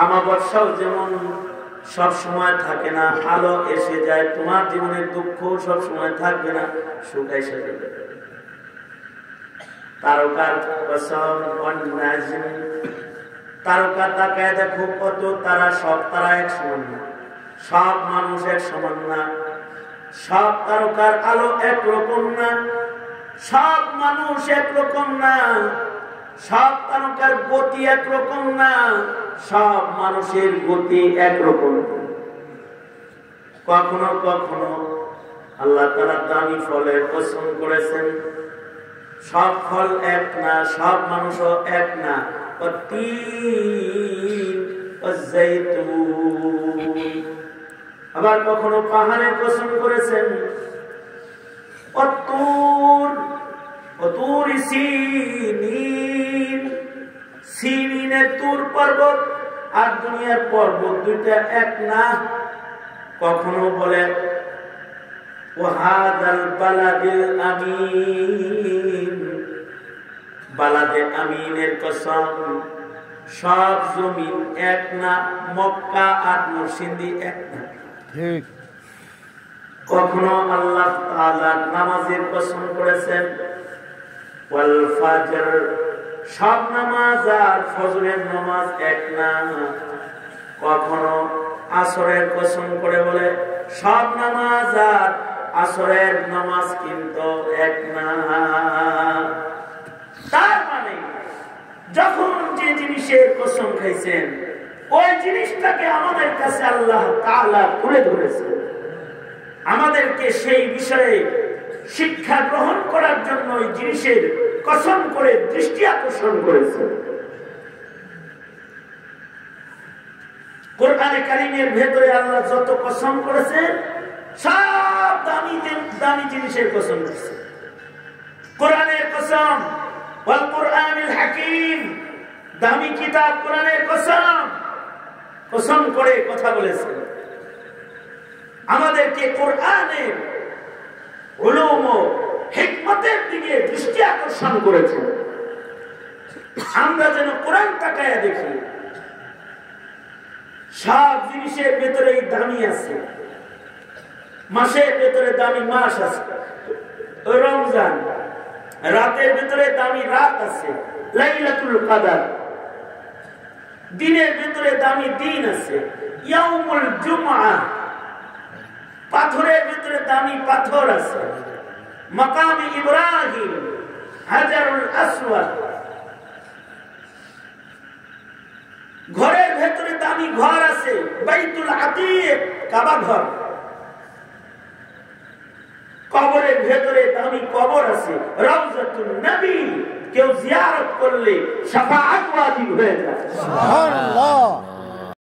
আমাবস্যাও যেমন সব সময় থাকে না, আলো এসে যায়, তোমার জীবনের দুঃখ সব সময় থাকবে না, সুখ এসে যাবে। তারকার কসম ওয়ান-নাজম, তারকা তাকায় দেখো কত তারা, সব তারা এক সমান না, সব মানুষ এক সমান না, সব তারকার আলো একরকম না, সব মানুষ একরকম না, সব তারকার গতি একরকম না, সব মানুষের গতি একরকম। কখনো কখনো আল্লাহ তাআলা দামি ফলের কসম করেছেন, সব ফল এক না, সব মানুষও এক না। আবার কখনো পাহাড়ের কসম করেছেন, সিনিনের তুর পর্বত আর দুনিয়ার পর্বত দুইটা এক না। কখনো বলে ওয়াহাদাল বালাদিল আমিন, বালাদে আমিনের কসম, সব জমিন এক না, মক্কা আর নরসিংদী এক না। ঠিক। কখনো আল্লাহ তাআলা নামাজের কসম করেছেন, ওয়াল ফাজর, সব নামাজ আর ফজরের নামাজ এক না। কখনো আসরের কসম করে বলে, সব নামাজ আর আসরের নামাজ কিন্তু এক না। তার মানে যখন যে জিনিসের কসম খাইছেন, ওই জিনিসটাকে আমাদের কাছে আল্লাহ তাআলা তুলে ধরেছেন, আমাদেরকে সেই বিষয়ে শিক্ষা গ্রহণ করার জন্য ওই জিনিসের কসম করে দৃষ্টি আকর্ষণ করেছেন। কোরআনে কারীমের ভেতরে আল্লাহ যত কসম করেছেন, সব দামি দামি জিনিসের কসম করেছেন। কোরআনের কসম, ওয়াল কুরআনিল হাকীম, দামি কিতাব কোরআনের কসম, কসম করে কথা বলেছেন। আমাদেরকে কোরআনের উলুম ও হিকমতের দিকে দৃষ্টি আকর্ষণ করেছেন, আমরা যেন কোরআন তাকায়া দেখি। সব জিনিসের ভেতরেই দামি আছে, মাসের ভেতরে দামি মাস আছে, রমজান, রাতের ভেতরে দামি রাত আছে, লাইলাতুল কদর, দিনের ভেতরে দামি দিন আছে, ইয়াউমুল জুমআ, পাথরের ভেতরে দামি পাথর আছে, মাকামে ইব্রাহিম, হাজারুল আসওয়াদ, ঘরের ভেতরে দামি ঘর আছে, বাইতুল আতীক, কাবা ঘর, কবরের ভেতরে দামি কবর আছে, রওজাতুন নবী, কেউ জিয়ারত করলে শাফাআত ওয়াজিব হয়ে যায়। সুবহানাল্লাহ।